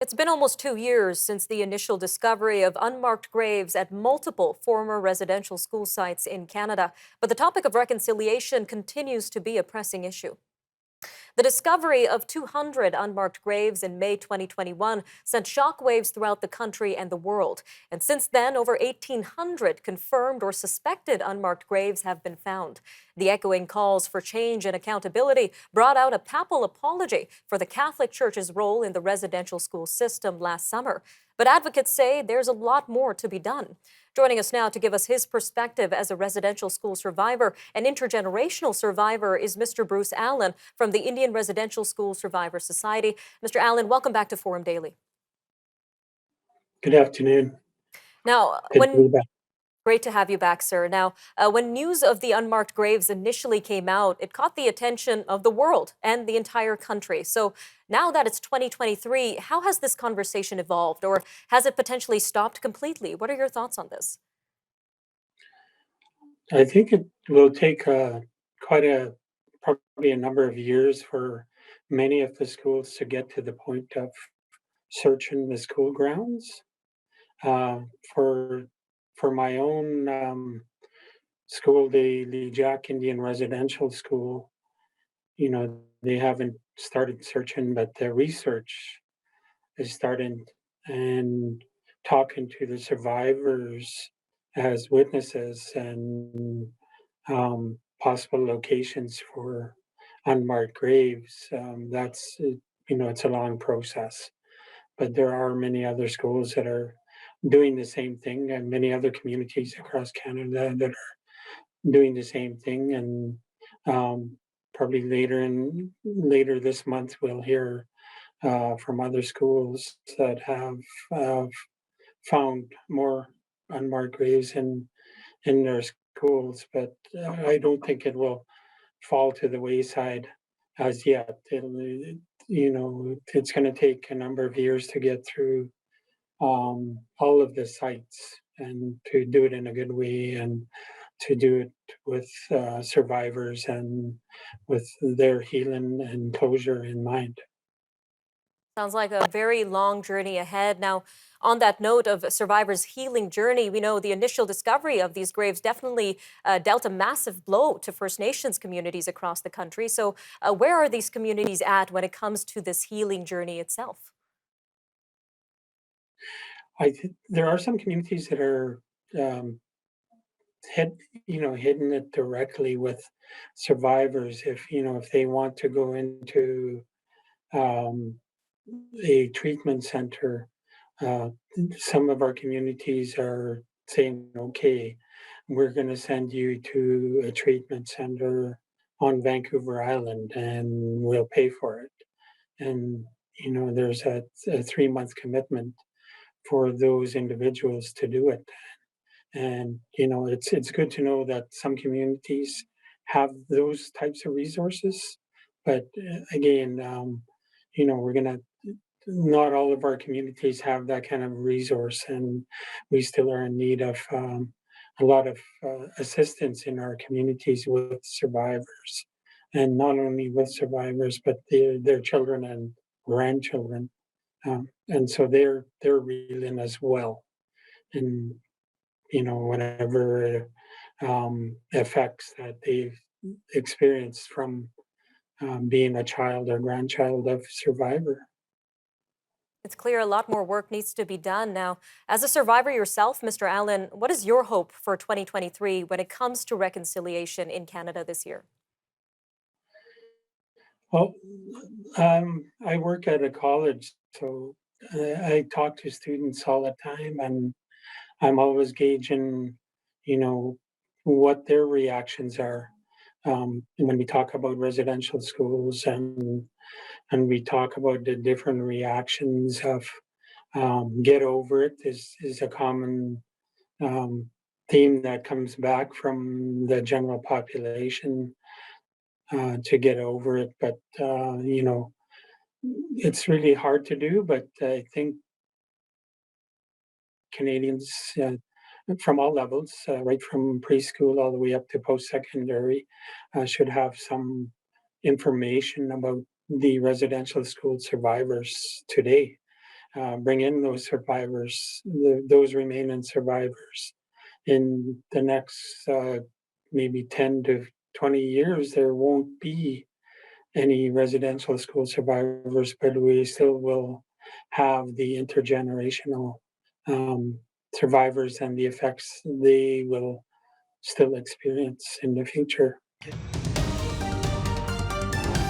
It's been almost 2 years since the initial discovery of unmarked graves at multiple former residential school sites in Canada, but the topic of reconciliation continues to be a pressing issue. The discovery of 200 unmarked graves in May 2021 sent shockwaves throughout the country and the world. And since then, over 1,800 confirmed or suspected unmarked graves have been found. The echoing calls for change and accountability brought out a papal apology for the Catholic Church's role in the residential school system last summer. But advocates say there's a lot more to be done. Joining us now to give us his perspective as a residential school survivor and intergenerational survivor is Mr. Bruce Allan from the Indian Residential School Survivor Society. Mr. Allan, welcome back to Forum Daily. Good afternoon. Now, Good to be when back. Great to have you back, sir. Now, when news of the unmarked graves initially came out, it caught the attention of the world and the entire country. So now that it's 2023, how has this conversation evolved, or has it potentially stopped completely? What are your thoughts on this? I think it will take quite a probably a number of years for many of the schools to get to the point of searching the school grounds. Uh, for for my own school, the Jack Indian Residential School, they haven't started searching, but the research is starting and talking to the survivors as witnesses and possible locations for unmarked graves. It's a long process, but there are many other schools that are doing the same thing, and many other communities across Canada that are doing the same thing. And probably later this month, we'll hear from other schools that have uh, found more unmarked graves in their schools, but I don't think it will fall to the wayside as yet. It's going to take a number of years to get through all of the sites and to do it in a good way and to do it with survivors and with their healing and closure in mind. Sounds like a very long journey ahead. Now, on that note of a survivor's healing journey, we know the initial discovery of these graves definitely dealt a massive blow to First Nations communities across the country. So, where are these communities at when it comes to this healing journey itself? There are some communities that are um, hid, hidden it directly with survivors. If they want to go into um, a treatment center, uh, some of our communities are saying, okay, we're going to send you to a treatment center on Vancouver Island and we'll pay for it. And, there's a 3 month commitment for those individuals to do it. And, it's good to know that some communities have those types of resources. But again, we're going to not all of our communities have that kind of resource, and we still are in need of a lot of assistance in our communities with survivors, and not only with survivors, but their children and grandchildren, and so they're reeling as well, and whatever effects that they've experienced from being a child or grandchild of survivor. It's clear a lot more work needs to be done. Now, as a survivor yourself, Mr. Allan, what is your hope for 2023 when it comes to reconciliation in Canada this year? Well, I work at a college, so I talk to students all the time, and I'm always gauging, you know, what their reactions are when we talk about residential schools, and we talk about the different reactions of get over it is a common um, theme that comes back from the general population to get over it. But it's really hard to do. But I think Canadians from all levels, right from preschool all the way up to post-secondary, should have some information about the residential school survivors today. bring in those survivors, those remaining survivors. In the next maybe 10 to 20 years, there won't be any residential school survivors, but we still will have the intergenerational um, survivors and the effects they will still experience in the future.